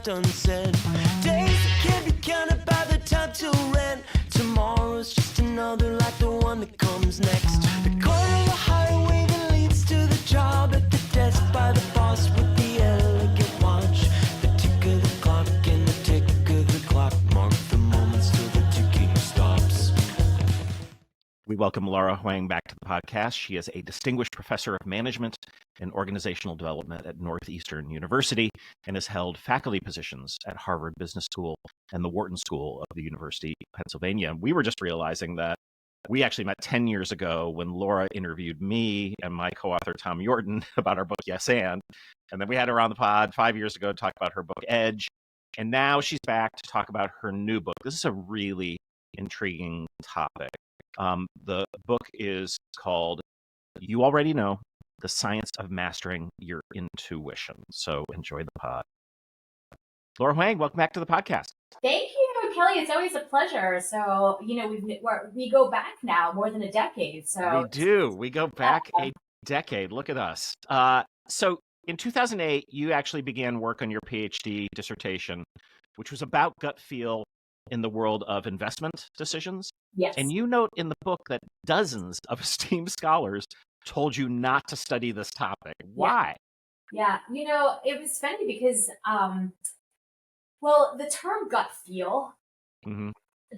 left unsaid. Days that can't be counted by the time till rent. Tomorrow's just another like the one that comes next. The corner of the highway that leads to the job, at the desk by the boss with the elegant watch. The tick of the clock and the tick of the clock mark the moments till the ticking stops. We welcome Laura Huang back to the podcast. She is a distinguished professor of management and organizational development at Northeastern University and has held faculty positions at Harvard Business School and the Wharton School of the University of Pennsylvania. We were just realizing that we actually met 10 years ago when Laura interviewed me and my co-author Tom Yorton about our book, Yes and then we had her on the pod 5 years ago to talk about her book, Edge. And now she's back to talk about her new book. This is a really intriguing topic. The book is called, you already know, The Science of Mastering Your Intuition. So enjoy the pod. Laura Huang, welcome back to the podcast. Thank you, Kelly. It's always a pleasure. So, we go back now more than a decade. So we do. We go back a decade. Look at us. So in 2008, you actually began work on your PhD dissertation, which was about gut feel in the world of investment decisions. Yes. And you note in the book that dozens of esteemed scholars told you not to study this topic. Why? Yeah. It was funny because, the term gut feel,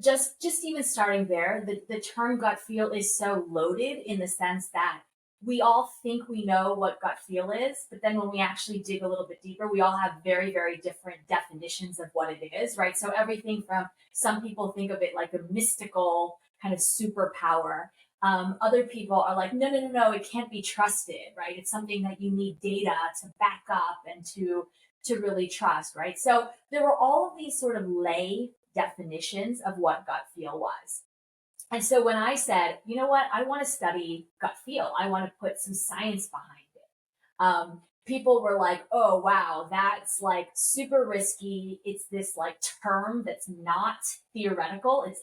just even starting there, the term gut feel is so loaded in the sense that we all think we know what gut feel is, but then when we actually dig a little bit deeper, we all have very, very different definitions of what it is, right? So everything from, some people think of it like a mystical kind of superpower. Other people are like, no, it can't be trusted, right? It's something that you need data to back up and to really trust, right? So there were all of these sort of lay definitions of what gut feel was. And so when I said, you know what, I want to study gut feel, I want to put some science behind it. People were like, oh, wow, that's like super risky. It's this like term that's not theoretical. It's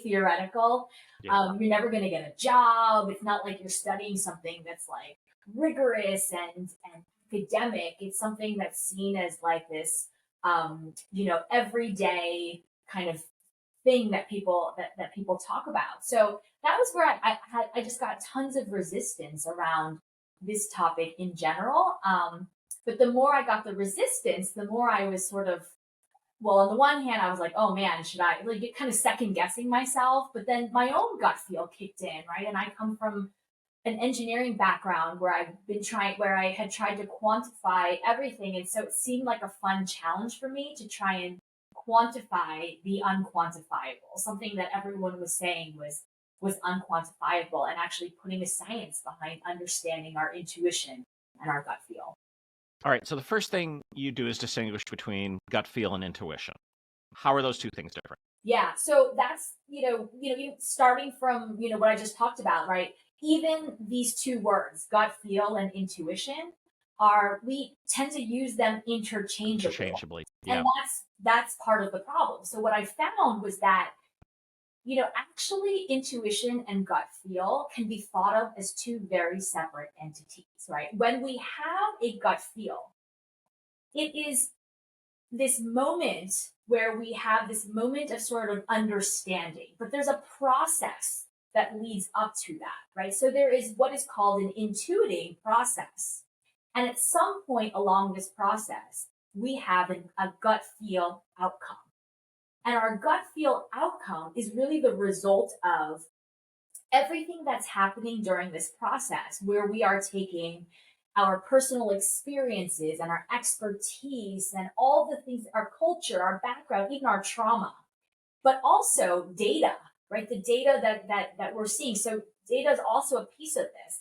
theoretical. Yeah. You're never going to get a job. It's not like you're studying something that's like rigorous and academic. It's something that's seen as like this, everyday kind of thing that people talk about. So that was where I just got tons of resistance around this topic in general. But the more I got the resistance, the more I was sort of, on the one hand, I was like, oh man, should I get kind of second guessing myself? But then my own gut feel kicked in, right? And I come from an engineering background where I had tried to quantify everything. And so it seemed like a fun challenge for me to try and quantify the unquantifiable, something that everyone was saying was unquantifiable, and actually putting the science behind understanding our intuition and our gut feel. All right. So the first thing you do is distinguish between gut feel and intuition. How are those two things different? Yeah. So that's, starting from, what I just talked about, right? Even these two words, gut feel and intuition, we tend to use them interchangeably. Yeah. And that's part of the problem. So what I found was that, actually intuition and gut feel can be thought of as two very separate entities, right? When we have a gut feel, it is this moment where we have this moment of sort of understanding, but there's a process that leads up to that, right? So there is what is called an intuiting process. And at some point along this process, we have a gut feel outcome. And our gut feel outcome is really the result of everything that's happening during this process, where we are taking our personal experiences and our expertise and all the things, our culture, our background, even our trauma, but also data, right? The data that we're seeing. So data is also a piece of this.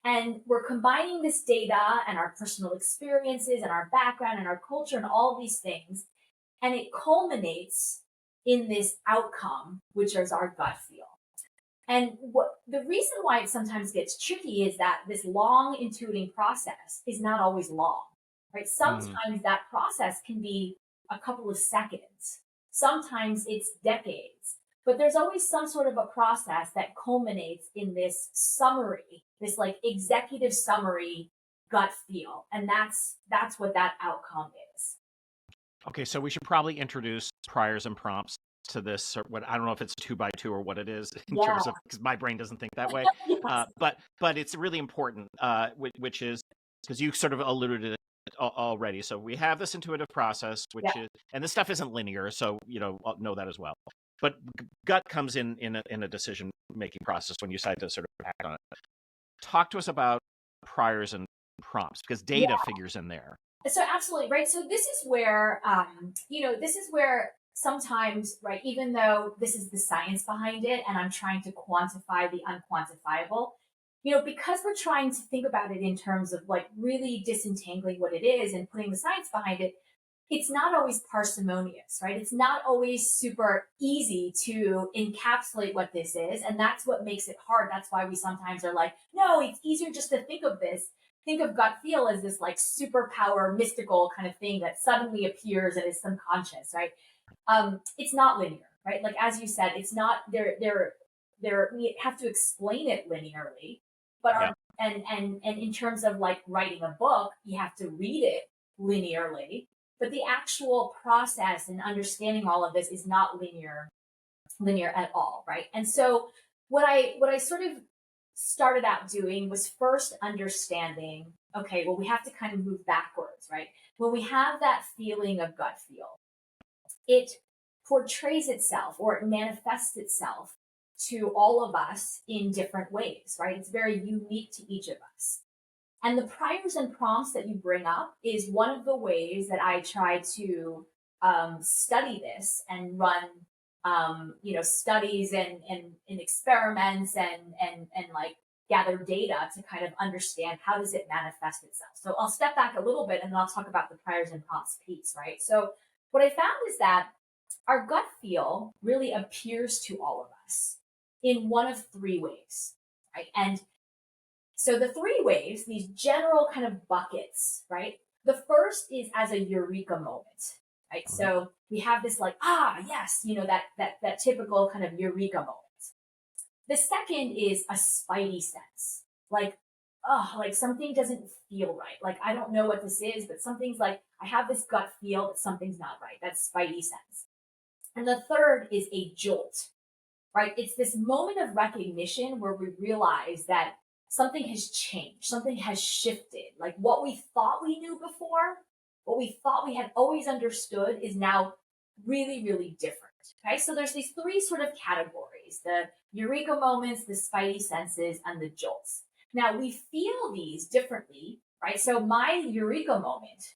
And we're combining this data and our personal experiences and our background and our culture and all these things. And it culminates in this outcome, which is our gut feel. And the reason why it sometimes gets tricky is that this long intuiting process is not always long, right? Sometimes that process can be a couple of seconds. Sometimes it's decades. But there's always some sort of a process that culminates in this summary, this like executive summary gut feel. And that's what that outcome is. Okay, so we should probably introduce priors and prompts to this, or what, I don't know if it's 2x2 or what it is in Yeah. terms of, because my brain doesn't think that way. Yes. But it's really important, which is because you sort of alluded to it already. So we have this intuitive process, which Yeah. is, and this stuff isn't linear, so know that as well. But gut comes in a decision making process when you decide to sort of act on it. Talk to us about priors and prompts, because data figures in there. So absolutely, right? So this is where, this is where sometimes, right, even though this is the science behind it and I'm trying to quantify the unquantifiable, because we're trying to think about it in terms of like really disentangling what it is and putting the science behind it, it's not always parsimonious, right? It's not always super easy to encapsulate what this is. And that's what makes it hard. That's why we sometimes are like, no, it's easier just to think of this. Think of gut feel as this like superpower, mystical kind of thing that suddenly appears and is subconscious, right? It's not linear, right? Like, as you said, it's not we have to explain it linearly, but Yeah. and in terms of like writing a book, you have to read it linearly, but the actual process and understanding all of this is not linear at all, right? And so what I sort of started out doing was first understanding, okay, well, we have to kind of move backwards, right? When we have that feeling of gut feel, it portrays itself or it manifests itself to all of us in different ways, right? It's very unique to each of us. And the priors and prompts that you bring up is one of the ways that I try to study this and run, studies and experiments and like gather data to kind of understand how does it manifest itself. So I'll step back a little bit and then I'll talk about the priors and prompts piece, right? So what I found is that our gut feel really appears to all of us in one of three ways, right? And so the three ways, these general kind of buckets, right? The first is as a eureka moment, right? So we have this like, yes, that typical kind of eureka moment. The second is a spidey sense, like, like something doesn't feel right. Like, I don't know what this is, but something's like, I have this gut feel that something's not right. That's spidey sense. And the third is a jolt, right? It's this moment of recognition where we realize that something has changed, something has shifted. Like what we thought we knew before, what we thought we had always understood is now really, really different. Okay, so there's these three sort of categories: the eureka moments, the spidey senses, and the jolts. Now we feel these differently, right? So my eureka moment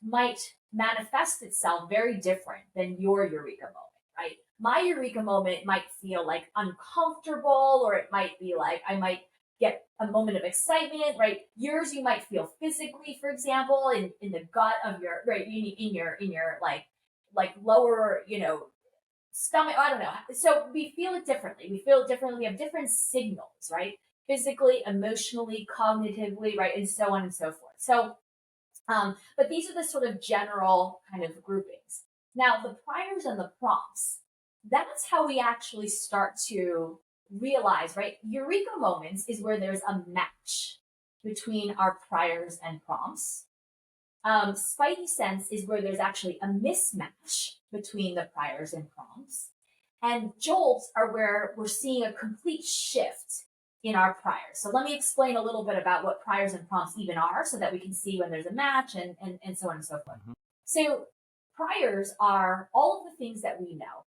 might manifest itself very different than your eureka moment, right? My eureka moment might feel like uncomfortable, or it might be like I might get a moment of excitement, right? Yours, you might feel physically, for example, in the gut of your, right, in your like lower, stomach. I don't know. So we feel it differently. We feel it differently. We have different signals, right? Physically, emotionally, cognitively, right? And so on and so forth. So, but these are the sort of general kind of groupings. Now, the priors and the prompts, that's how we actually start to realize, right? Eureka moments is where there's a match between our priors and prompts. Spidey sense is where there's actually a mismatch between the priors and prompts. And jolts are where we're seeing a complete shift in our priors. So let me explain a little bit about what priors and prompts even are so that we can see when there's a match and so on and so forth. Mm-hmm. So priors are all of the things that we know,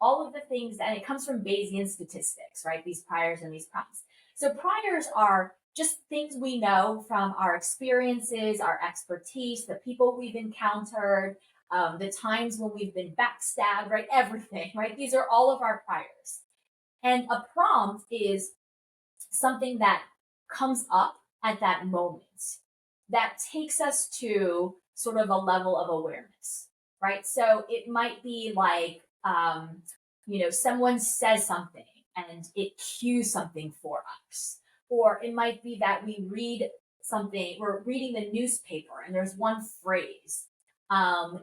all of the things, and it comes from Bayesian statistics, right? These priors and these prompts. So priors are just things we know from our experiences, our expertise, the people we've encountered, the times when we've been backstabbed, right? Everything, right? These are all of our priors. And a prompt is something that comes up at that moment that takes us to sort of a level of awareness, right? So it might be like, someone says something and it cues something for us. Or it might be that we read something, we're reading the newspaper and there's one phrase.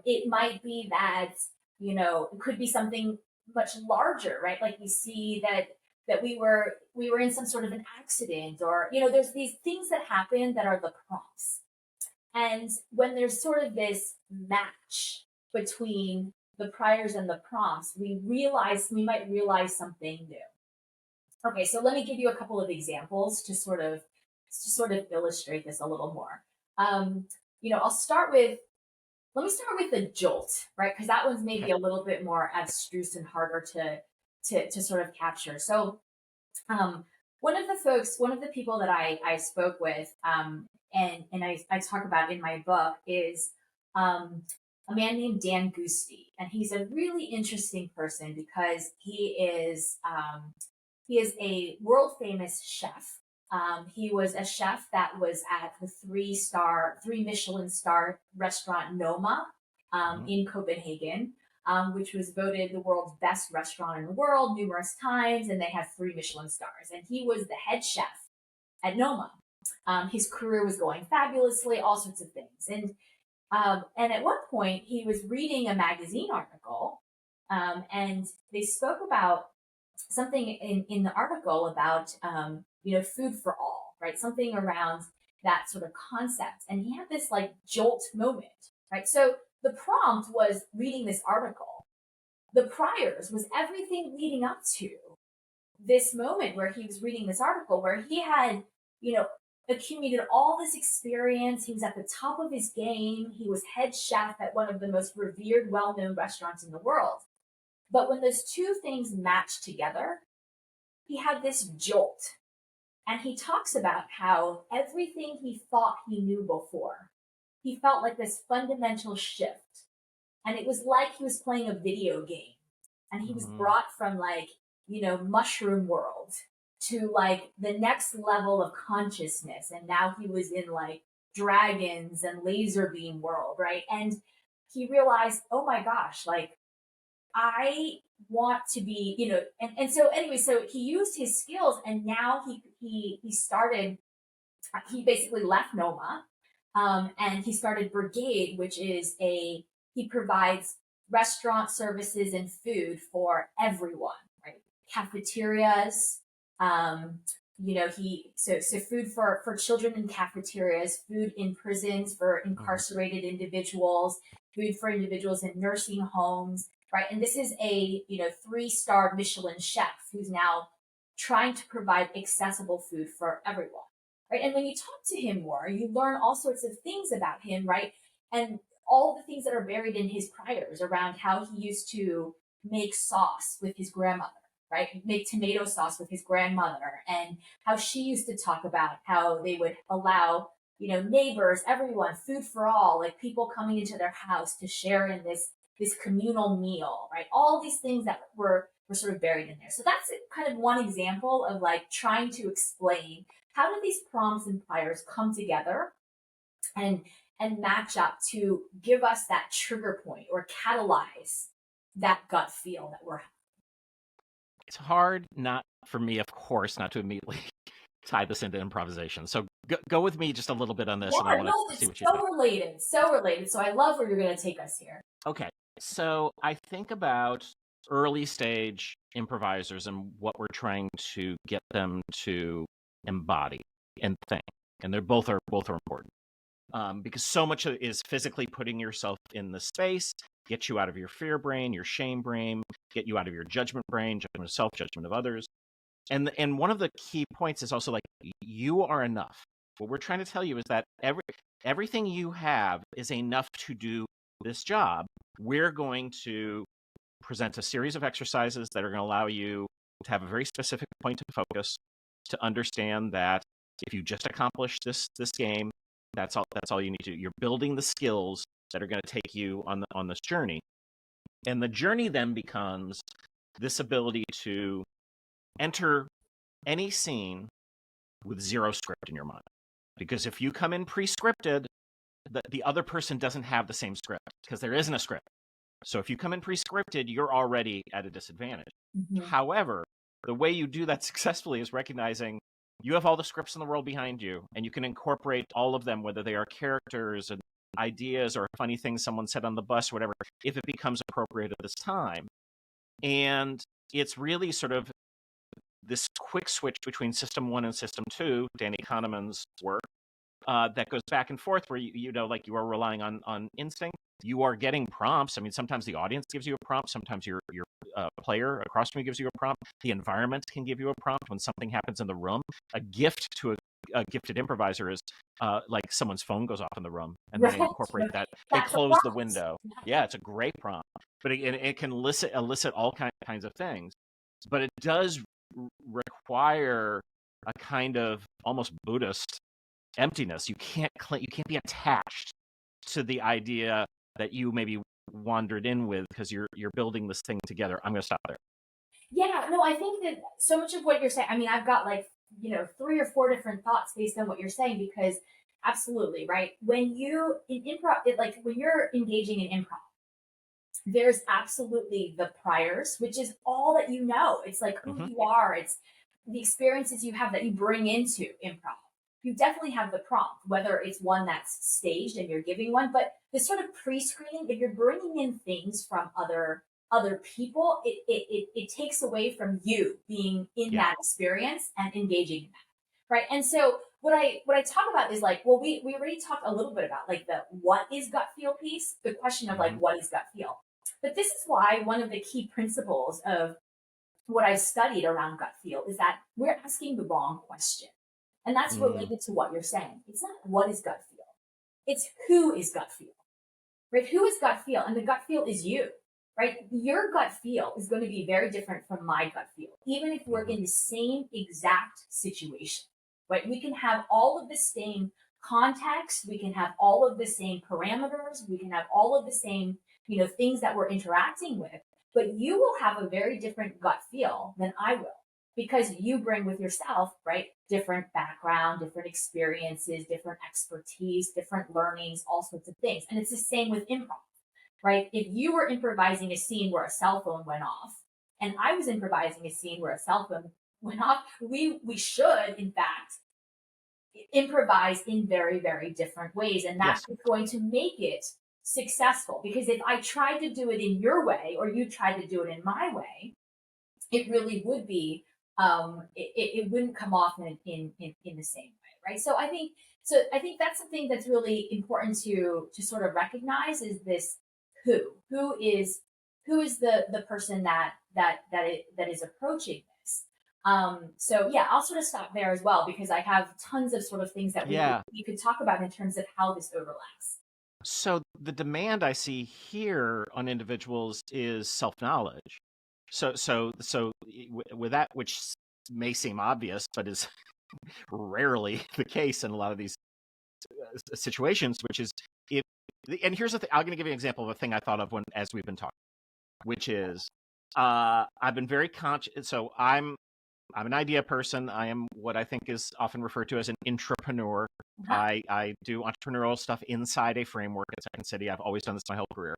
It might be that, it could be something much larger, right? Like we see that we were in some sort of an accident, or, there's these things that happen that are the prompts. And when there's sort of this match between the priors and the prompts, we might realize something new. Okay, so let me give you a couple of examples to sort of illustrate this a little more. I'll start with let me start with the jolt, right? Because that one's maybe Okay. a little bit more abstruse and harder to sort of capture. So um, one of the people that I spoke with, and I talk about in my book is um, a man named Dan Gusti, and he's a really interesting person because he is a world famous chef. He was a chef that was at the three Michelin star restaurant Noma Mhm. in Copenhagen, which was voted the world's best restaurant in the world numerous times, and they have three Michelin stars. And he was the head chef at Noma. His career was going fabulously, all sorts of things. And at one point, he was reading a magazine article, and they spoke about something in the article about food for all, right? Something around that sort of concept. And he had this like jolt moment, right? So the prompt was reading this article. The priors was everything leading up to this moment where he was reading this article, where he had, you know, accumulated all this experience. He was at the top of his game. He was head chef at one of the most revered, well known restaurants in the world. But when those two things matched together, he had this jolt. And he talks about how everything he thought he knew before, he felt like this fundamental shift. And it was like he was playing a video game. And he was Mhm. brought from mushroom world to like the next level of consciousness. And now he was in like dragons and laser beam world, right? And he realized, oh my gosh, like I want to be, and so anyway, so he used his skills and now he basically left Noma, and he started Brigade, which is he provides restaurant services and food for everyone, right? Cafeterias, um, so food for children in cafeterias, food in prisons for Mhm. incarcerated individuals, food for individuals in nursing homes, right? And this is a three-star Michelin chef who's now trying to provide accessible food for everyone, right? And when you talk to him more, you learn all sorts of things about him, right? And all the things that are buried in his priors around how he used to make sauce with his grandmother, right? Make tomato sauce with his grandmother, and how she used to talk about how they would allow, neighbors, everyone, food for all, like people coming into their house to share in this communal meal, right? All these things that were sort of buried in there. So that's kind of one example of like trying to explain how do these prompts and priors come together and match up to give us that trigger point or catalyze that gut feel that we're. It's hard not for me, of course, not to immediately tie this into improvisation. So go with me just a little bit on this, and I Yeah, want no, to see it's what you so think. related, so related. So I love where you're going to take us here. Okay. So I think about early stage improvisers and what we're trying to get them to embody and think. And both are important. Because so much is physically putting yourself in the space, get you out of your fear brain, your shame brain, get you out of your judgment brain, judgment of self, judgment of others. And one of the key points is also like you are enough. What we're trying to tell you is that everything you have is enough to do this job. We're going to present a series of exercises that are going to allow you to have a very specific point of focus, to understand that if you just accomplish this game, that's all you need to do. You're building the skills that are going to take you on this journey. And the journey then becomes this ability to enter any scene with zero script in your mind. Because if you come in pre-scripted, the other person doesn't have the same script because there isn't a script. So if you come in pre-scripted, you're already at a disadvantage. Mm-hmm. However, the way you do that successfully is recognizing you have all the scripts in the world behind you, and you can incorporate all of them, whether they are characters and ideas or funny things someone said on the bus or whatever, if it becomes appropriate at this time. And it's really sort of this quick switch between system one and system two, Danny Kahneman's work, that goes back and forth where like you are relying on instinct you are getting prompts. I mean, sometimes the audience gives you a prompt. Sometimes your player across from you gives you a prompt. The environment can give you a prompt when something happens in the room. A gift to a gifted improviser is like someone's phone goes off in the room, and they incorporate that. They That's a close the prompt. window. Yeah, it's a great prompt, but it can elicit all kinds of things. But it does require a kind of almost Buddhist emptiness. You can't be attached to the idea that you maybe wandered in with, because you're building this thing together. I'm going to stop there. Yeah, no, I think that so much of what you're saying, I mean, I've got like, 3 or 4 different thoughts based on what you're saying, because absolutely, right? When you in improv, when you're engaging in improv, there's absolutely the priors, which is all that you know. It's like who you are, it's the experiences you have that you bring into improv. You definitely have the prompt, whether it's one that's staged and you're giving one, but the sort of pre-screening, if you're bringing in things from other people, it takes away from you being in that experience and engaging in that, right? And so what I talk about is like, well, we already talked a little bit about like the what is gut feel piece, the question of like what is gut feel. But this is why one of the key principles of what I studied around gut feel is that we're asking the wrong question. And that's related to what you're saying. It's not what is gut feel. It's who is gut feel, right? Who is gut feel? And the gut feel is you, right? Your gut feel is going to be very different from my gut feel, even if we're in the same exact situation, right? We can have all of the same context. We can have all of the same parameters. We can have all of the same, things that we're interacting with, but you will have a very different gut feel than I will, because you bring with yourself, right? Different background, different experiences, different expertise, different learnings, all sorts of things. And it's the same with improv, right? If you were improvising a scene where a cell phone went off, and I was improvising a scene where a cell phone went off, we should, in fact, improvise in very, very different ways. And that's going to make it successful. Because if I tried to do it in your way, or you tried to do it in my way, it really would be, it wouldn't come off in the same way, right? So I think that's something that's really important to sort of recognize, is this who is the person that is approaching this. So yeah, I'll sort of stop there as well, because I have tons of sort of things that we could talk about in terms of how this overlaps. So the demand I see here on individuals is self-knowledge. So with that, which may seem obvious, but is rarely the case in a lot of these situations, which is and here's the thing. I'm going to give you an example of a thing I thought of as we've been talking, which is I've been very conscious. So I'm an idea person. I am what I think is often referred to as an intrapreneur. I do entrepreneurial stuff inside a framework at Second City. I've always done this my whole career.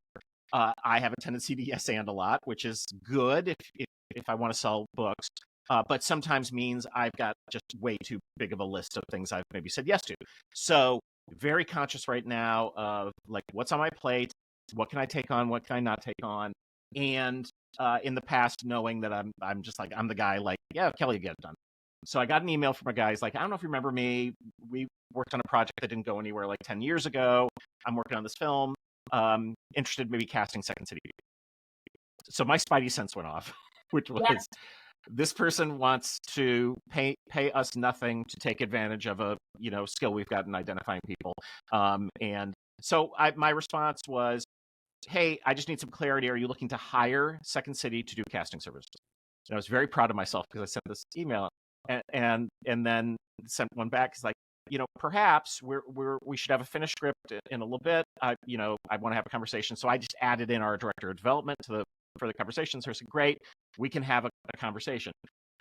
I have a tendency to yes and a lot, which is good if I want to sell books, but sometimes means I've got just way too big of a list of things I've maybe said yes to. So very conscious right now of like what's on my plate, what can I take on, what can I not take on, and in the past knowing that I'm just like I'm the guy like Kelly, get it done. So I got an email from a guy. He's like, I don't know if you remember me. We worked on a project that didn't go anywhere like 10 years ago. I'm working on this film. Interested maybe casting Second City. So my spidey sense went off, which was this person wants to pay us nothing to take advantage of a skill we've got in identifying people. And so my response was, hey, I just need some clarity. Are you looking to hire Second City to do casting services? And I was very proud of myself because I sent this email and then sent one back. It's like, perhaps we should have a finished script in a little bit. I want to have a conversation. So I just added in our director of development for the conversation. So I said, great, we can have a conversation.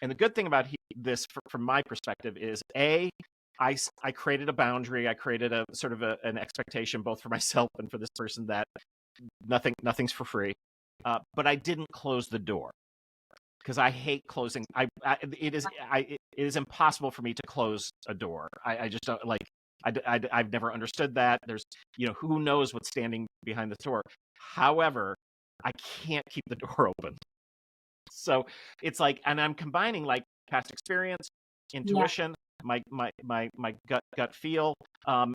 And the good thing about this, from my perspective, is I created a boundary. I created a sort of an expectation both for myself and for this person that nothing's for free. But I didn't close the door, because I hate closing. It is impossible for me to close a door. I just don't like. I've never understood that. There's who knows what's standing behind the door. However, I can't keep the door open. So it's like, and I'm combining like past experience, intuition, my gut feel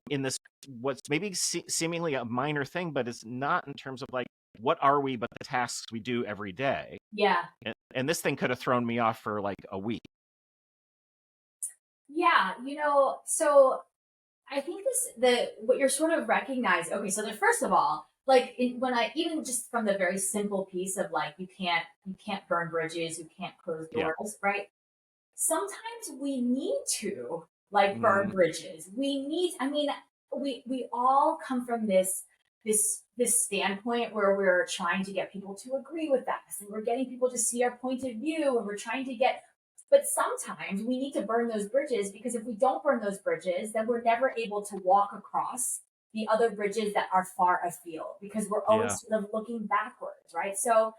in this what's maybe seemingly a minor thing, but it's not in terms of like what are we but the tasks we do every day. Yeah. And this thing could have thrown me off for like a week. Yeah, so I think what you're sort of recognizing. Okay, so first of all, like when I even just from the very simple piece of like you can't burn bridges, you can't close Yeah. doors, right? Sometimes we need to like burn bridges. I mean, we all come from this standpoint where we're trying to get people to agree with us and we're getting people to see our point of view and we're trying to get, but sometimes we need to burn those bridges because if we don't burn those bridges, then we're never able to walk across the other bridges that are far afield because we're always sort of looking backwards, right? So,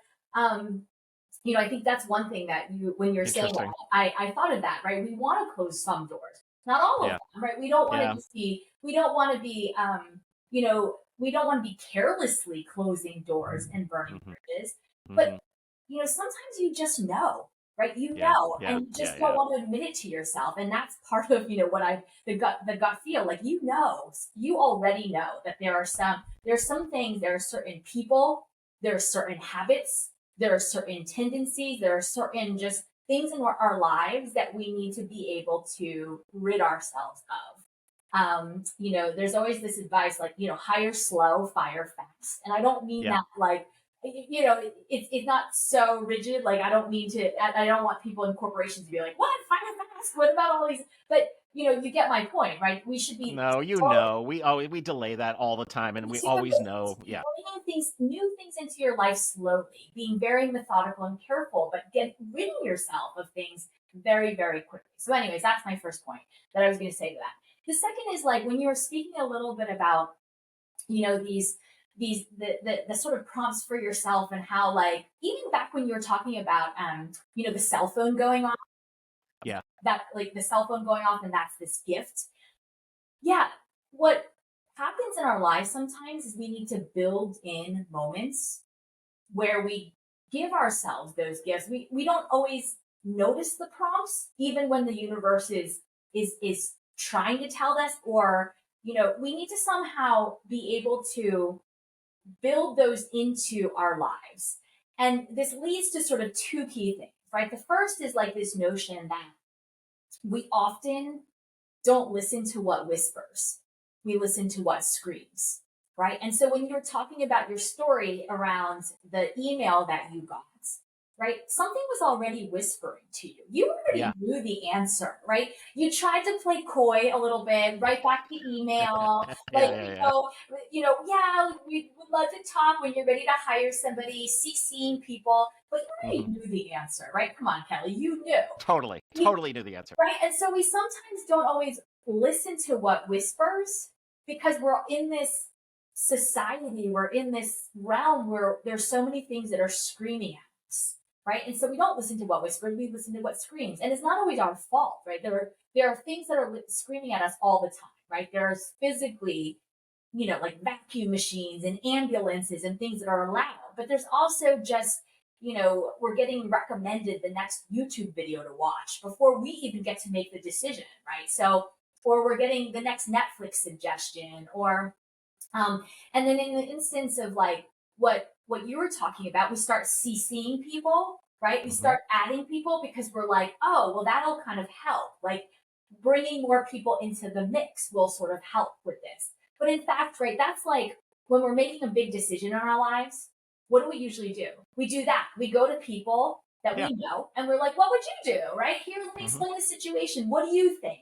I think that's one thing that when you're saying that, I thought of that, right? We want to close some doors, not all of them, right? We don't want to just we don't want to be, we don't want to be carelessly closing doors and burning bridges, but sometimes you just know, right? And you just don't want to admit it to yourself, and that's part of what the gut feel like. You already know that there's some things, there are certain people, there are certain habits, there are certain tendencies, there are certain just things in our lives that we need to be able to rid ourselves of. There's always this advice like, hire slow, fire fast. And I don't mean that like, it's not so rigid. Like, I don't want people in corporations to be like, what? Fire fast? What about all these? But, you get my point, right? We should be. No, we delay that all the time. And we always know. Yeah. Bringing new things into your life slowly, being very methodical and careful, but ridding yourself of things very, very quickly. So anyways, that's my first point that I was going to say to that. The second is like when you were speaking a little bit about, the sort of prompts for yourself and how like even back when you were talking about the cell phone going off. Yeah. That like the cell phone going off and that's this gift. Yeah. What happens in our lives sometimes is we need to build in moments where we give ourselves those gifts. We don't always notice the prompts, even when the universe is trying to tell us, or we need to somehow be able to build those into our lives. And this leads to sort of two key things, right? The first is like this notion that we often don't listen to what whispers. We listen to what screams, right? And so when you're talking about your story around the email that you got, right? Something was already whispering to you. You already knew the answer, right? You tried to play coy a little bit, write back the email, we would love to talk when you're ready to hire somebody, CCing people, but you already knew the answer, right? Come on, Kelly, you knew. Totally knew the answer. Right, and so we sometimes don't always listen to what whispers because we're in this society, we're in this realm where there's so many things that are screaming at us. Right. And so we don't listen to what whispers, we listen to what screams. And it's not always our fault, right? There are things that are screaming at us all the time, right? There's physically, like vacuum machines and ambulances and things that are loud. But there's also just, we're getting recommended the next YouTube video to watch before we even get to make the decision, right? So, or we're getting the next Netflix suggestion or, and then in the instance of like what you were talking about, we start CCing people, right? We start adding people because we're like, oh, well, that'll kind of help. Like bringing more people into the mix will sort of help with this. But in fact, right, that's like when we're making a big decision in our lives, what do we usually do? We do that. We go to people that we know and we're like, what would you do? Right? Here, let me explain the situation. What do you think?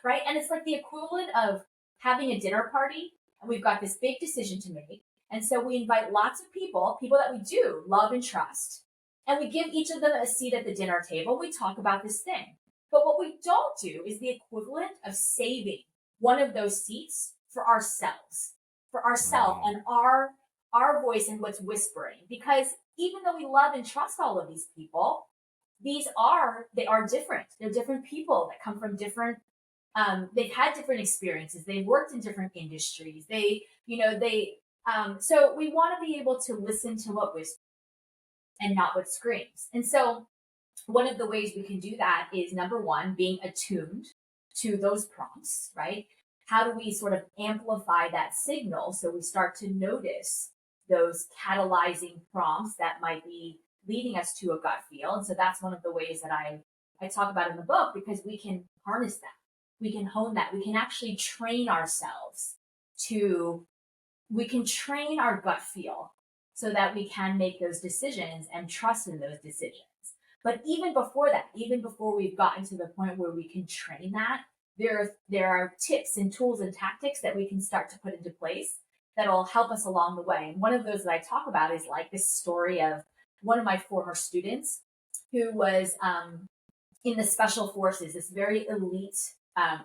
Right? And it's like the equivalent of having a dinner party and we've got this big decision to make. And so we invite lots of people that we do love and trust, and we give each of them a seat at the dinner table. We talk about this thing. But what we don't do is the equivalent of saving one of those seats for ourselves and our voice and what's whispering. Because even though we love and trust all of these people, they are different. They're different people that come from different, they've had different experiences. They've worked in different industries. So we want to be able to listen to what whispers and not what screams. And so one of the ways we can do that is, number one, being attuned to those prompts, right? How do we sort of amplify that signal so we start to notice those catalyzing prompts that might be leading us to a gut feel? And so that's one of the ways that I talk about in the book, because we can harness that. We can hone that. We can actually train ourselves we can train our gut feel so that we can make those decisions and trust in those decisions. But even before that, even before we've gotten to the point where we can train that, there are tips and tools and tactics that we can start to put into place that'll help us along the way. And one of those that I talk about is like this story of one of my former students who was in the special forces, this very elite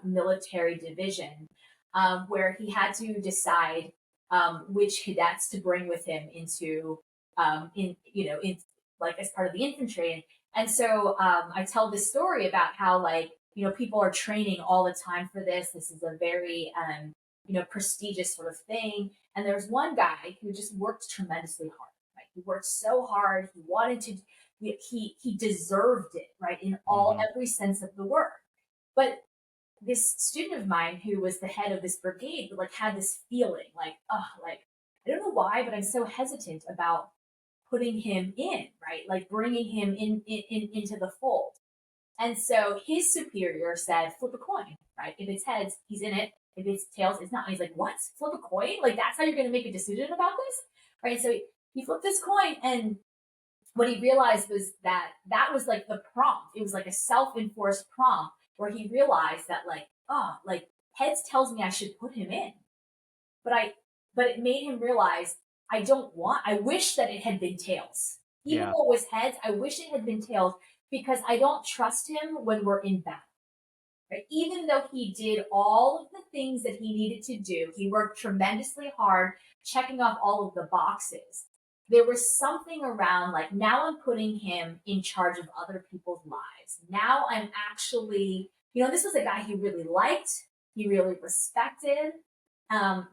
military division, where he had to decide which cadets to bring with him into in like as part of the infantry. And so I tell this story about how, like, people are training all the time for this. This is a very prestigious sort of thing. And there's one guy who just worked tremendously hard. Right? He worked so hard. He wanted to. He deserved it, right, in every sense of the word. But this student of mine who was the head of this brigade, like, had this feeling like, I don't know why, but I'm so hesitant about putting him in, right? Like bringing him into the fold. And so his superior said, flip a coin, right? If it's heads, he's in it. If it's tails, it's not. And he's like, what? Flip a coin? Like, that's how you're going to make a decision about this? Right? So he flipped this coin, and what he realized was that was like the prompt. It was like a self-enforced prompt where he realized that, like heads tells me I should put him in. But it made him realize, I wish that it had been tails. Even though it was heads, I wish it had been tails, because I don't trust him when we're in battle. Right? Even though he did all of the things that he needed to do, he worked tremendously hard, checking off all of the boxes. There was something around, like, now I'm putting him in charge of other people's lives. Now I'm actually, this was a guy he really liked, he really respected,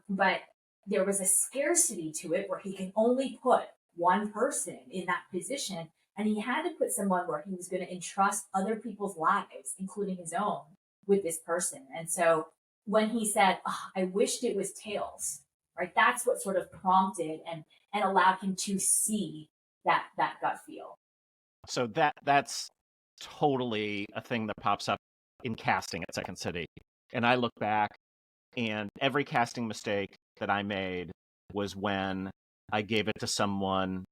but there was a scarcity to it where he can only put one person in that position. And he had to put someone where he was going to entrust other people's lives, including his own, with this person. And so when he said, I wished it was tails, right? That's what sort of prompted and allowed him to see that gut feel. So that's totally a thing that pops up in casting at Second City. And I look back, and every casting mistake that I made was when I gave it to someone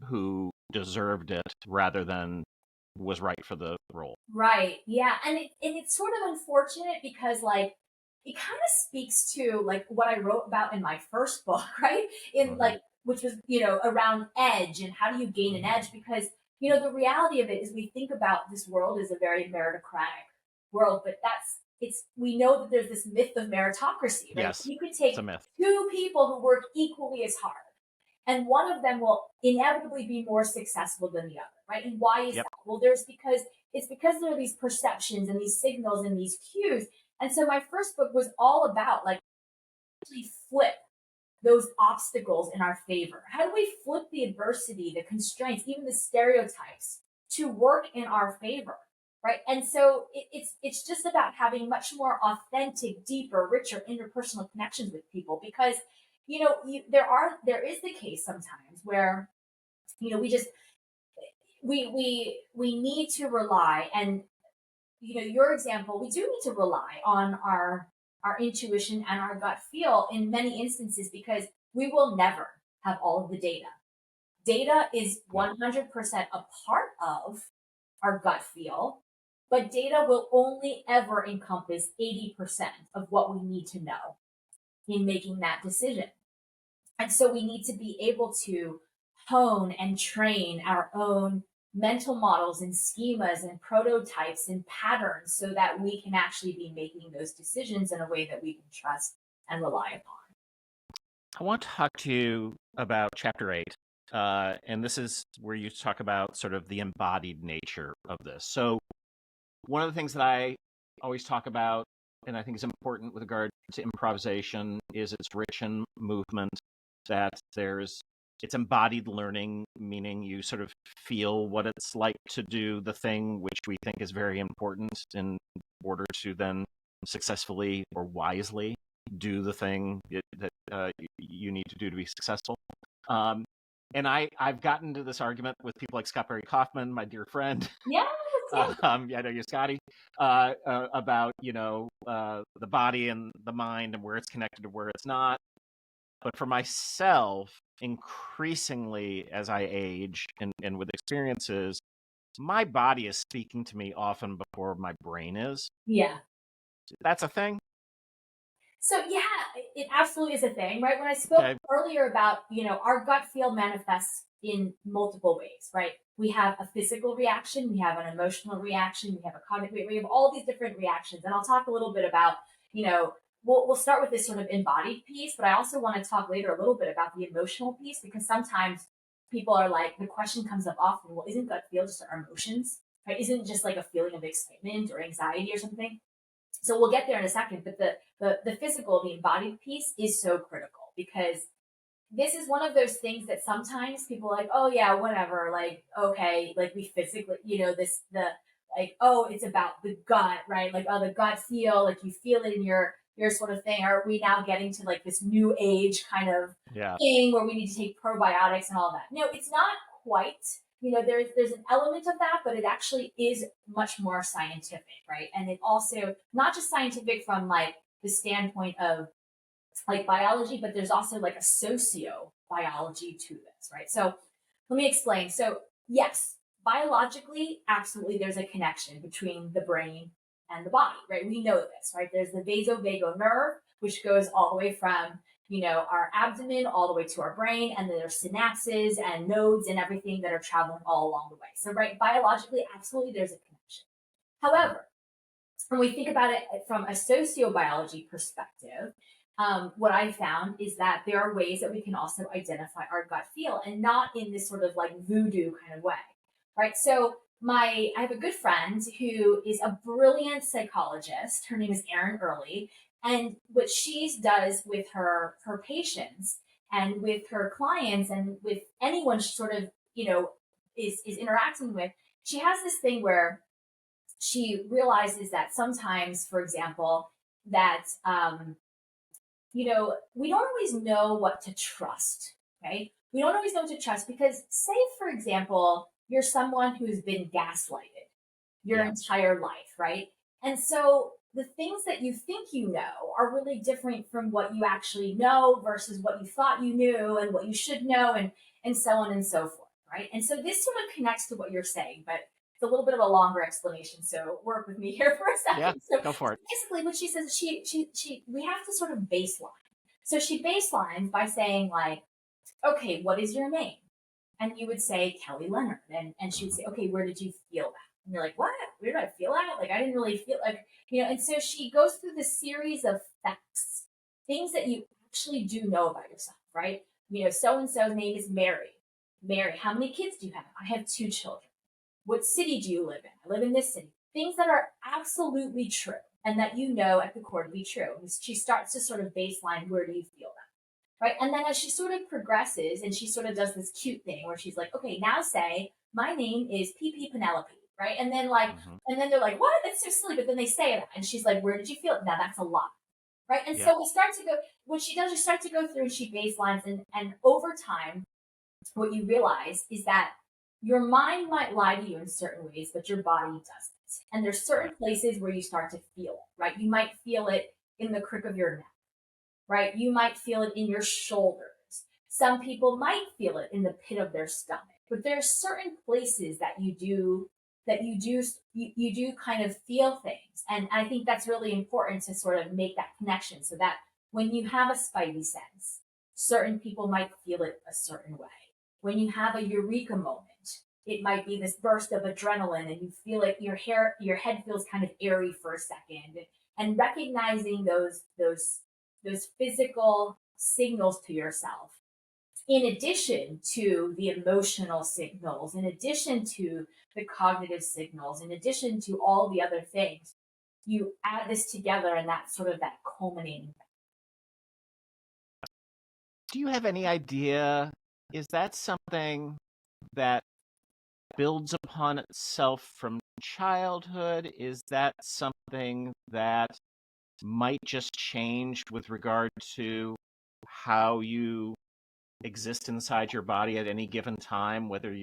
who deserved it rather than was right for the role. Right. Yeah. And it's sort of unfortunate because, like, it kind of speaks to, like, what I wrote about in my first book, right? Which was, around edge and how do you gain an edge? Because, the reality of it is we think about this world as a very meritocratic world, but we know that there's this myth of meritocracy. Right? Yes, you could take two people who work equally as hard, and one of them will inevitably be more successful than the other, right? And why is that? Well, it's because there are these perceptions and these signals and these cues. And so my first book was all about, like, actually flip those obstacles in our favor. How do we flip the adversity, the constraints, even the stereotypes to work in our favor, right? And so it's just about having much more authentic, deeper, richer interpersonal connections with people, because there is the case sometimes where we need to rely, and your example, we do need to rely on our intuition and our gut feel in many instances, because we will never have all of the data. Data is 100% a part of our gut feel, but data will only ever encompass 80% of what we need to know in making that decision. And so we need to be able to hone and train our own mental models and schemas and prototypes and patterns so that we can actually be making those decisions in a way that we can trust and rely upon. I want to talk to you about Chapter 8. And this is where you talk about sort of the embodied nature of this. So one of the things that I always talk about, and I think is important with regard to improvisation, is it's rich in movement, that there's it's embodied learning, meaning you sort of feel what it's like to do the thing which we think is very important in order to then successfully or wisely do the thing that you need to do to be successful. And I've gotten into this argument with people like Scott Barry Kaufman, my dear friend. Yes, yes. I know you, Scotty, about the body and the mind and where it's connected to where it's not. But for myself, increasingly as I age and with experiences, my body is speaking to me often before my brain is. Yeah. That's a thing. So yeah, it absolutely is a thing, right? When I spoke earlier about, our gut feel manifests in multiple ways, right? We have a physical reaction, we have an emotional reaction, we have a cognitive, we have all these different reactions. And I'll talk a little bit about, we'll start with this sort of embodied piece, but I also want to talk later a little bit about the emotional piece, because sometimes people are like, the question comes up often, well, isn't gut feel just our emotions, right? Isn't it just like a feeling of excitement or anxiety or something? So we'll get there in a second, but the physical, the embodied piece is so critical, because this is one of those things that sometimes people are like, oh yeah, whatever, like, okay, like we physically, oh, it's about the gut, right? Like, oh, the gut feel, like you feel it in your sort of thing. Are we now getting to like this new age kind of thing where we need to take probiotics and all that? No, it's not quite. There's an element of that, but it actually is much more scientific, right? And it also not just scientific from like the standpoint of like biology, but there's also like a sociobiology to this, right? So let me explain. So yes, biologically, absolutely, there's a connection between the brain and the body, right? We know this, right? There's the vasovagal nerve, which goes all the way from our abdomen all the way to our brain, and then there's synapses and nodes and everything that are traveling all along the way. So, right, biologically, absolutely, there's a connection. However, when we think about it from a sociobiology perspective, what I found is that there are ways that we can also identify our gut feel, and not in this sort of like voodoo kind of way, right? So I have a good friend who is a brilliant psychologist. Her name is Erin Early. And what she does with her patients and with her clients and with anyone she sort of, is interacting with, she has this thing where she realizes that sometimes, for example, that, we don't always know what to trust, right? We don't always know what to trust because, say, for example, you're someone who's been gaslighted your entire life, right? And so the things that you think you know are really different from what you actually know versus what you thought you knew and what you should know, and so on and so forth, right? And so this sort of connects to what you're saying, but it's a little bit of a longer explanation, so work with me here for a second. Yeah, so go for it. Basically, what she says, we have to sort of baseline. So she baselines by saying like, okay, what is your name? And you would say Kelly Leonard, and she would say, okay, where did you feel that? And you're like, what? Where did I feel that? Like, I didn't really feel like, and so she goes through this series of facts, things that you actually do know about yourself, right? So-and-so's name is Mary. Mary, how many kids do you have? I have 2 children. What city do you live in? I live in this city. Things that are absolutely true and that at the core to be true. And she starts to sort of baseline, where do you feel that? Right? And then as she sort of progresses and she sort of does this cute thing where she's like, okay, now say, my name is PP Penelope. Right. And then and then they're like, what? That's so silly. But then they say that. And she's like, where did you feel it? Now that's a lie. Right. And so we start to go, what she does, you start to go through and she baselines. And over time, what you realize is that your mind might lie to you in certain ways, but your body doesn't. And there's certain places where you start to feel it. Right. You might feel it in the crook of your neck. Right. You might feel it in your shoulders. Some people might feel it in the pit of their stomach. But there are certain places that you do kind of feel things. And I think that's really important to sort of make that connection so that when you have a spidey sense, certain people might feel it a certain way. When you have a eureka moment, it might be this burst of adrenaline and you feel like your head feels kind of airy for a second, and recognizing those physical signals to yourself, in addition to the emotional signals, in addition to the cognitive signals, in addition to all the other things, you add this together and that's sort of that culminating. Do you have any idea is that something that builds upon itself from childhood? Is that something that might just change with regard to how you exist inside your body at any given time, whether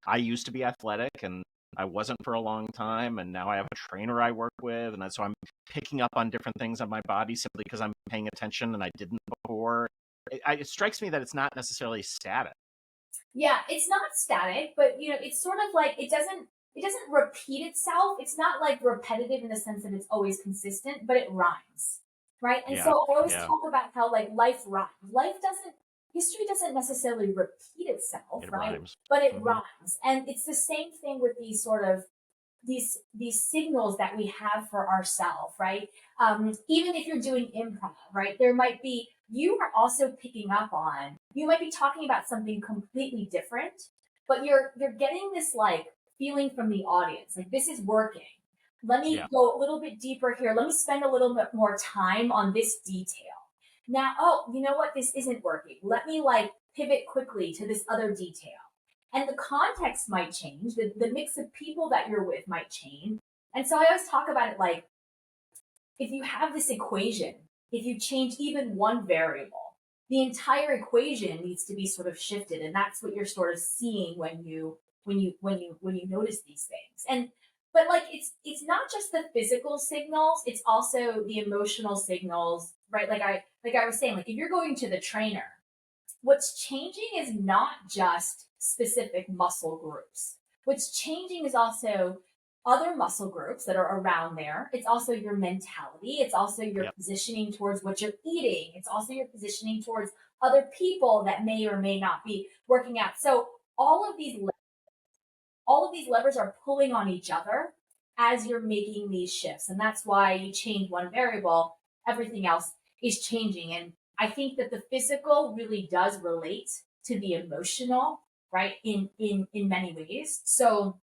I used to be athletic and I wasn't for a long time, and now I have a trainer I work with, and so I'm picking up on different things on my body simply because I'm paying attention and I didn't before. It strikes me that it's not necessarily static. Yeah, it's not static, but it's sort of like it doesn't repeat itself. It's not like repetitive in the sense that it's always consistent, but it rhymes. Right? And so I always talk about how like life rhymes. History doesn't necessarily repeat itself, It right? rhymes. But it rhymes. And it's the same thing with these sort of these signals that we have for ourselves, right? Even if you're doing improv, right? There might be, you are also picking up on, you might be talking about something completely different, but you're getting this like feeling from the audience, like this is working. Let me go a little bit deeper here. Let me spend a little bit more time on this detail. Now, oh, you know what? This isn't working. Let me like pivot quickly to this other detail. And the context might change. The mix of people that you're with might change. And so I always talk about it like, if you have this equation, if you change even one variable, the entire equation needs to be sort of shifted. And that's what you're sort of seeing when you notice these things. But like it's not just the physical signals, it's also the emotional signals, right? Like I was saying, like if you're going to the trainer, what's changing is not just specific muscle groups. What's changing is also other muscle groups that are around there. It's also your mentality. It's also your positioning towards what you're eating. It's also your positioning towards other people that may or may not be working out. So all of these levers are pulling on each other as you're making these shifts. And that's why you change one variable, everything else is changing. And I think that the physical really does relate to the emotional, right? In many ways. So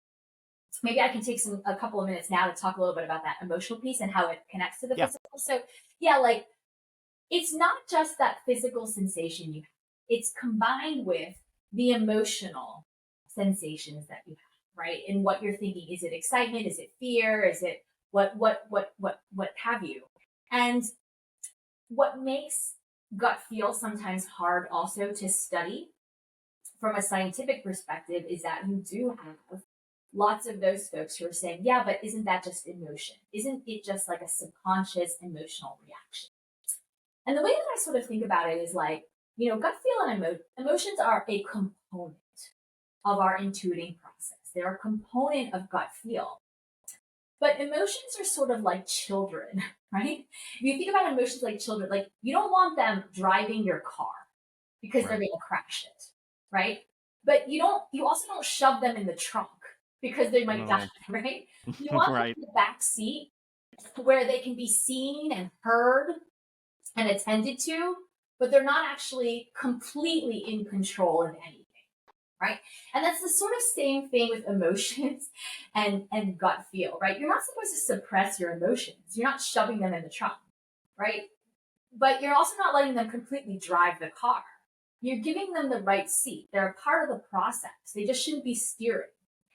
maybe I can take a couple of minutes now to talk a little bit about that emotional piece and how it connects to the physical. So like it's not just that physical sensation you have. It's combined with the emotional sensations that you have, right? And what you're thinking. Is it excitement? Is it fear? Is it what have you? And what makes gut feel sometimes hard also to study from a scientific perspective is that you do have lots of those folks who are saying, yeah, but isn't that just emotion? Isn't it just like a subconscious emotional reaction? And the way that I sort of think about it is like, gut feel and emotions are a component of our intuiting process. They're a component of gut feel. But emotions are sort of like children, right? If you think about emotions like children, like you don't want them driving your car because they're going to crash it, right? But you also don't shove them in the trunk because they might die, right? You want them in the back seat where they can be seen and heard and attended to, but they're not actually completely in control of anything. Right? And that's the sort of same thing with emotions and gut feel, right? You're not supposed to suppress your emotions. You're not shoving them in the trunk, right? But you're also not letting them completely drive the car. You're giving them the right seat. They're a part of the process. They just shouldn't be steering.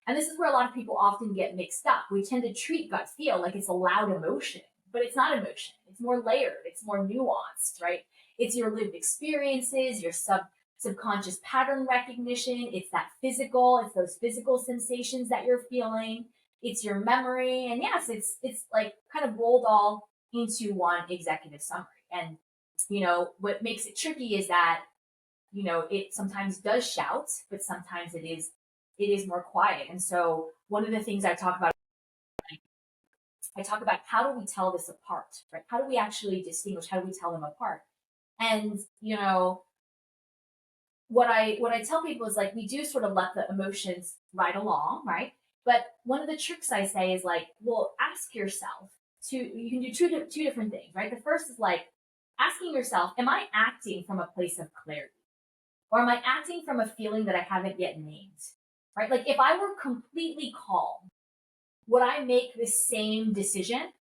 And this is where a lot of people often get mixed up. We tend to treat gut feel like it's a loud emotion, but it's not emotion. It's more layered. It's more nuanced, right? It's your lived experiences, your subconscious pattern recognition. It's that physical, it's those physical sensations that you're feeling. It's your memory. And yes, it's like kind of rolled all into one executive summary. And, what makes it tricky is that, it sometimes does shout, but sometimes it is more quiet. And so one of the things I talk about how do we tell this apart, right? How do we actually distinguish? How do we tell them apart? And, what I tell people is like, we do sort of let the emotions ride along, right? But one of the tricks I say is like, well, ask yourself you can do two different things, right? The first is like asking yourself, am I acting from a place of clarity? Or am I acting from a feeling that I haven't yet named, right? Like if I were completely calm, would I make the same decision?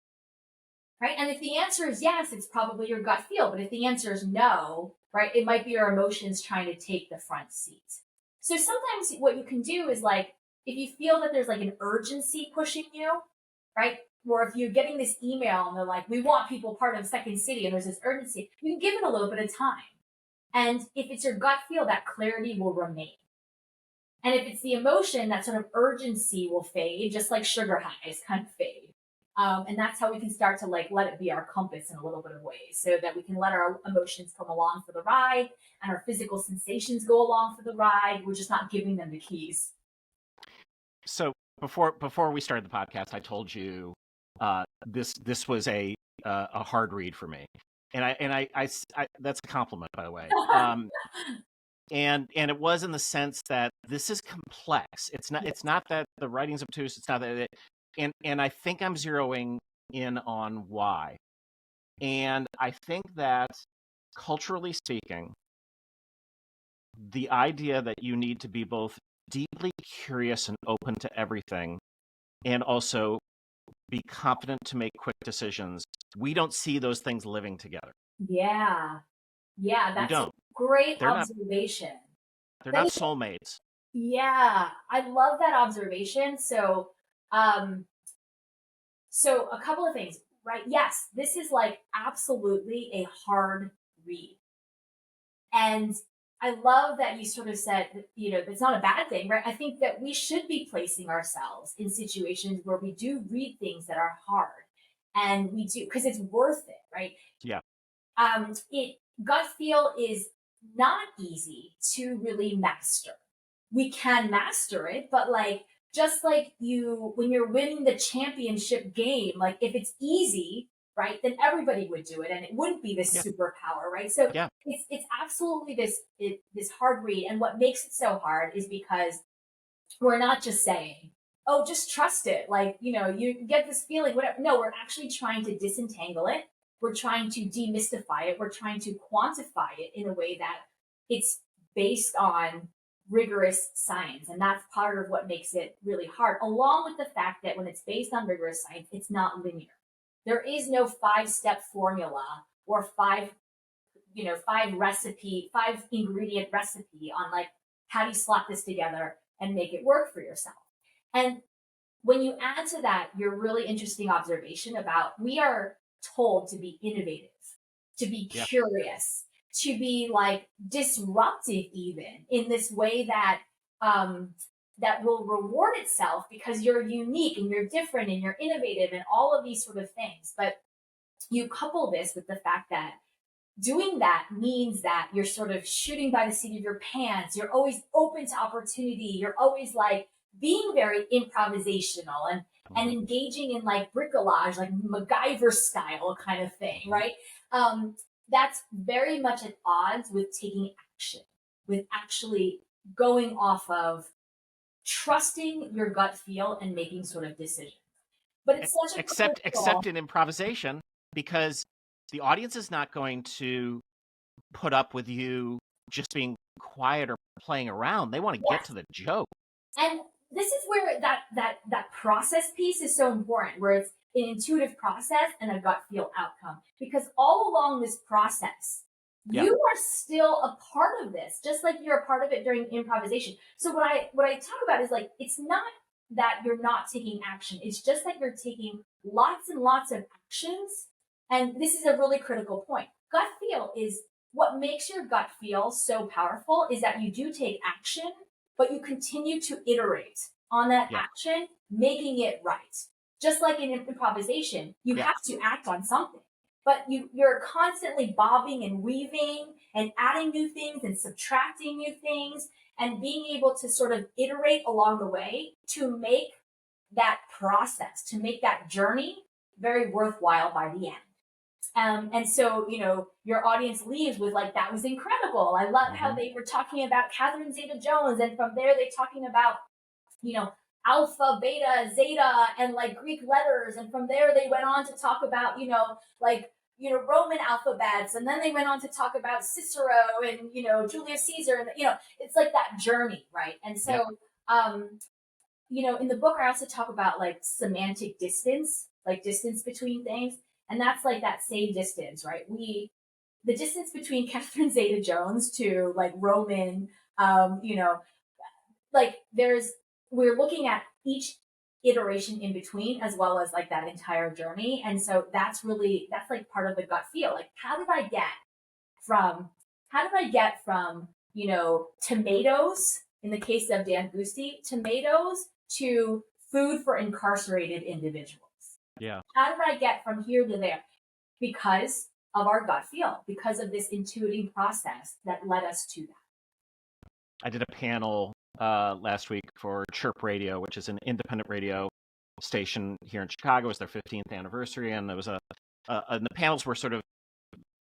Right? And if the answer is yes, it's probably your gut feel. But if the answer is no, right? It might be your emotions trying to take the front seat. So sometimes what you can do is like, if you feel that there's like an urgency pushing you, right? Or if you're getting this email and they're like, we want people part of Second City and there's this urgency, you can give it a little bit of time. And if it's your gut feel, that clarity will remain. And if it's the emotion, that sort of urgency will fade, just like sugar highs kind of fade. And that's how we can start to like let it be our compass in a little bit of ways, so that we can let our emotions come along for the ride and our physical sensations go along for the ride. We're just not giving them the keys. So before we started the podcast, I told you this was a hard read for me, and I that's a compliment, by the way. And it was in the sense that this is complex. It's not that the writing's obtuse. It's not that and I think I'm zeroing in on why. And I think that culturally speaking, the idea that you need to be both deeply curious and open to everything, and also be confident to make quick decisions, we don't see those things living together. Yeah, that's a great observation. They're not soulmates. Yeah, I love that observation. So a couple of things, right? Yes, this is like absolutely a hard read. And I love that you sort of said, it's not a bad thing, right? I think that we should be placing ourselves in situations where we do read things that are hard, and we do, because it's worth it, right? Yeah. Gut feel is not easy to really master. We can master it, but like, just like when you're winning the championship game, like if it's easy, right, then everybody would do it and it wouldn't be this superpower, right? So it's absolutely this hard read. And what makes it so hard is because we're not just saying, oh, just trust it. Like, you get this feeling, whatever. No, we're actually trying to disentangle it. We're trying to demystify it. We're trying to quantify it in a way that it's based on rigorous science. And that's part of what makes it really hard, along with the fact that when it's based on rigorous science, it's not linear. There is no 5-step formula or 5 ingredient recipe on like, how do you slap this together and make it work for yourself? And when you add to that your really interesting observation about, we are told to be innovative, to be curious, to be like disruptive, even in this way that that will reward itself because you're unique and you're different and you're innovative and all of these sort of things. But you couple this with the fact that doing that means that you're sort of shooting by the seat of your pants. You're always open to opportunity. You're always like being very improvisational and engaging in like bricolage, like MacGyver style kind of thing, right? That's very much at odds with taking action, with actually going off of trusting your gut feel and making sort of decisions. But it's such a except in improvisation, because the audience is not going to put up with you just being quiet or playing around. They want to get to the joke. And this is where that process piece is so important, where it's an intuitive process and a gut feel outcome. Because all along this process, you are still a part of this, just like you're a part of it during improvisation. So what I talk about is like, it's not that you're not taking action. It's just that you're taking lots and lots of actions. And this is a really critical point. Gut feel is what makes your gut feel so powerful, is that you do take action, but you continue to iterate on that action, making it right. Just like in improvisation, you have to act on something, but you're constantly bobbing and weaving and adding new things and subtracting new things and being able to sort of iterate along the way to make that process, to make that journey very worthwhile by the end. And so, your audience leaves with like, that was incredible. I love how they were talking about Catherine Zeta-Jones. And from there, they're talking about, alpha, beta, zeta, and like Greek letters. And from there, they went on to talk about, Roman alphabets. And then they went on to talk about Cicero and, Julius Caesar. And, it's like that journey, right? And so, in the book, I also talk about like semantic distance, like distance between things. And that's like that same distance, right? We the distance between Catherine Zeta-Jones to like Roman, you know, like we're looking at each iteration in between as well as like that entire journey. And so that's like part of the gut feel. Like from tomatoes in the case of Dan Busti, tomatoes to food for incarcerated individuals. Yeah. How did I get from here to there? Because of our gut feel, because of this intuiting process that led us to that. I did a panel last week for Chirp Radio, which is an independent radio station here in Chicago. It was their 15th anniversary, and there was and the panels were sort of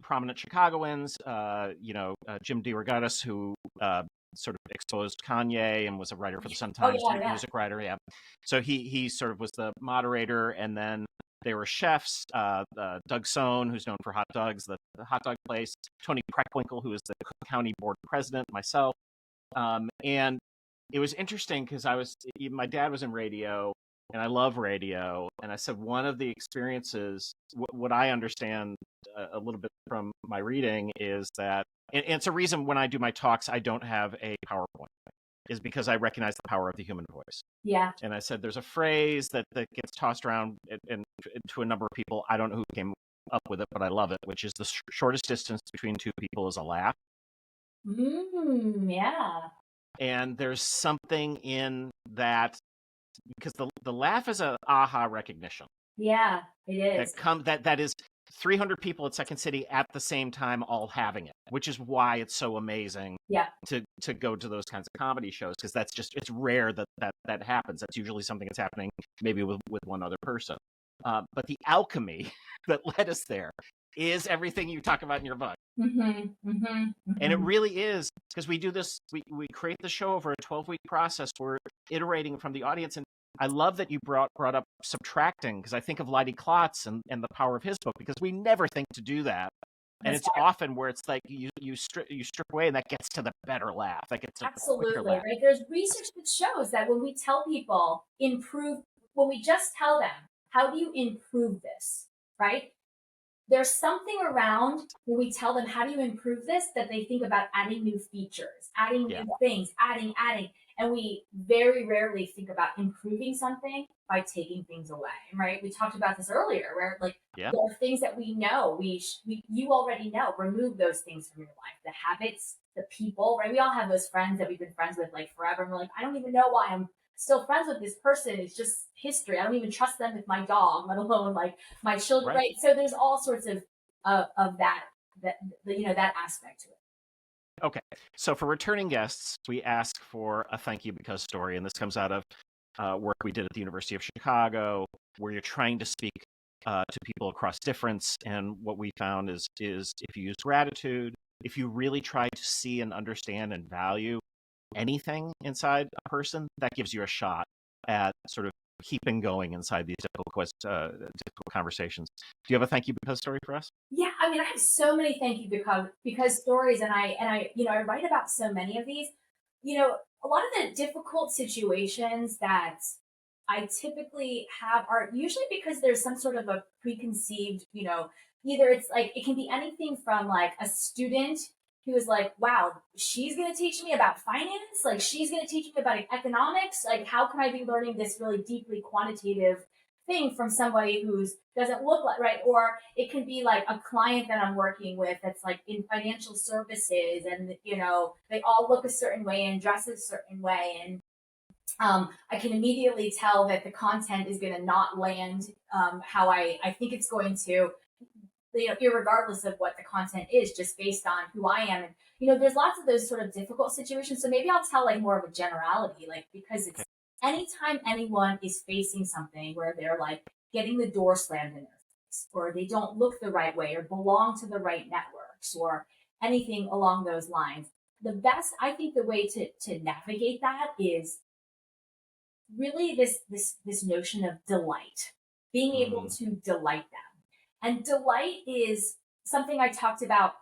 prominent Chicagoans. Jim DeRogatis, who sort of exposed Kanye and was a writer for the Sun-Times, music writer. Yeah, so he sort of was the moderator, and then there were chefs, Doug Sohn, who's known for hot dogs, the hot dog place, Tony Preckwinkle, who is the Cook County Board President, myself. And it was interesting because my dad was in radio and I love radio. And I said, one of the experiences, what I understand a little bit from my reading is that, and it's a reason when I do my talks, I don't have a PowerPoint, is because I recognize the power of the human voice. Yeah. And I said, there's a phrase that gets tossed around and to a number of people. I don't know who came up with it, but I love it, which is the shortest distance between two people is a laugh. Yeah. And there's something in that, because the laugh is a aha recognition. Yeah, it is. That is 300 people at Second City at the same time all having it, which is why it's so amazing to go to those kinds of comedy shows, because it's rare that happens. That's usually something that's happening maybe with one other person. But the alchemy that led us there is everything you talk about in your book. And it really is, because we do this, we create the show over a 12-week process. We're iterating from the audience. And I love that you brought up subtracting, because I think of Leidy Klotz and the power of his book, because we never think to do that. And it's often where it's like you strip away, and that gets to the better laugh. That gets to absolutely the quicker laugh. Right. There's research that shows that when we tell people when we just tell them, how do you improve this, right? There's something around when we tell them, how do you improve this, that they think about adding new features, adding new things, adding. And we very rarely think about improving something by taking things away, right? We talked about this earlier, where there are things that we know, you already know, remove those things from your life, the habits, the people, right? We all have those friends that we've been friends with like forever. And we're like, I don't even know why I'm still friends with this person. It's just history. I don't even trust them with my dog, let alone like my children, right? So there's all sorts of that aspect to it. Okay, so for returning guests, we ask for a thank you because story, and this comes out of work we did at the University of Chicago, where you're trying to speak to people across difference. And what we found is if you use gratitude, if you really try to see and understand and value anything inside a person, that gives you a shot at sort of keeping going inside these difficult conversations. Do you have a thank you because story for us? Yeah, I mean, I have so many thank you because stories, and I write about so many of these. A lot of the difficult situations that I typically have are usually because there's some sort of a preconceived, either it's like, it can be anything from like a student who is like, wow, she's going to teach me about finance. Like, she's going to teach me about economics. Like, how can I be learning this really deeply quantitative thing from somebody who doesn't look like, right? Or it can be like a client that I'm working with that's like in financial services, and, they all look a certain way and dress a certain way. And I can immediately tell that the content is going to not land how I think it's going to, irregardless of what the content is, just based on who I am. And, there's lots of those sort of difficult situations. So maybe I'll tell like more of a generality, like, because it's anytime anyone is facing something where they're like getting the door slammed in their face, or they don't look the right way, or belong to the right networks, or anything along those lines, I think the way to navigate that is really this notion of delight, being able to delight them. And delight is something I talked about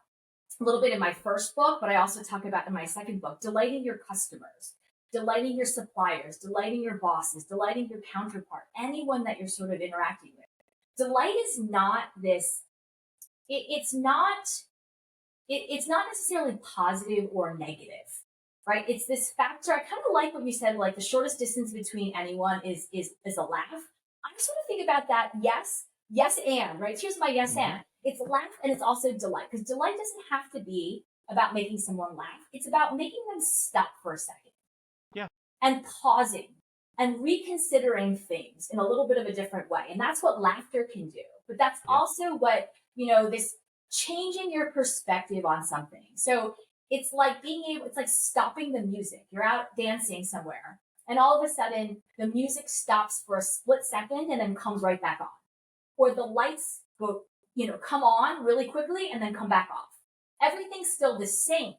a little bit in my first book, but I also talk about in my second book, delighting your customers, delighting your suppliers, delighting your bosses, delighting your counterpart, anyone that you're sort of interacting with. Delight is not this, it's not it's not necessarily positive or negative, right? It's this factor. I kind of like what you said, like the shortest distance between anyone is a laugh. I sort of think about that. Yes, and right. Here's my yes and. It's laugh and it's also delight, because delight doesn't have to be about making someone laugh. It's about making them stop for a second. Yeah. And pausing and reconsidering things in a little bit of a different way. And that's what laughter can do. But that's also what, this changing your perspective on something. So it's like it's like stopping the music. You're out dancing somewhere, and all of a sudden the music stops for a split second and then comes right back on. Or the lights go, come on really quickly and then come back off. Everything's still the same,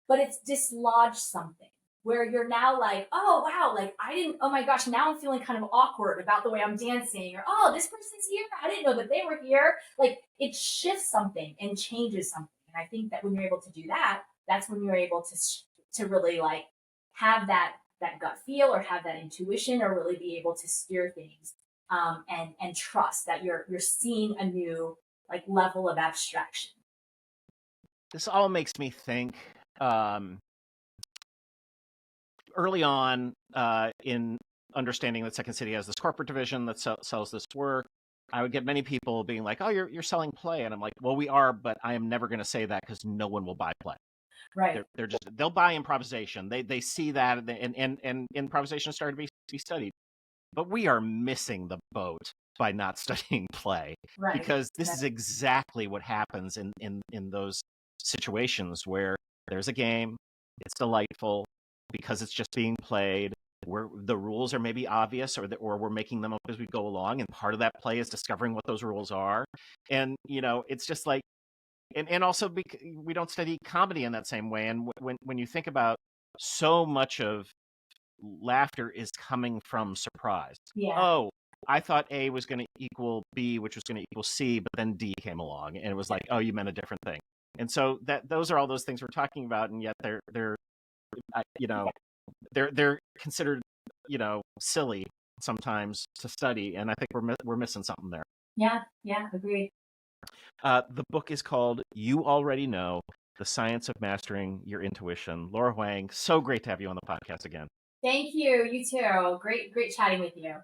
but it's dislodged something where you're now like, oh, wow, like oh my gosh, now I'm feeling kind of awkward about the way I'm dancing, or, oh, this person's here. I didn't know that they were here. Like, it shifts something and changes something. And I think that when you're able to do that, that's when you're able to really like have that gut feel or have that intuition, or really be able to steer things, and trust that you're seeing a new like level of abstraction. This all makes me think, early on in understanding that Second City has this corporate division that sells this work, I would get many people being like, oh, you're selling play. And I'm like, well, we are, but I am never going to say that because no one will buy play. Right. They'll buy improvisation. They see that, and improvisation is starting to be studied. But we are missing the boat by not studying play, Right. because this is exactly what happens in those situations where there's a game, it's delightful because it's just being played, where the rules are maybe obvious, or we're making them up as we go along, and part of that play is discovering what those rules are. And it's just like, and also we don't study comedy in that same way. And when you think about, so much of laughter is coming from surprise. Yeah. Oh, I thought A was going to equal B, which was going to equal C, but then D came along, and it was like, oh, you meant a different thing. And so those are all those things we're talking about, and yet they're considered silly sometimes to study, and I think we're missing something there. Yeah, agreed. The book is called You Already Know: The Science of Mastering Your Intuition. Laura Huang, so great to have you on the podcast again. Thank you. You too. Great chatting with you.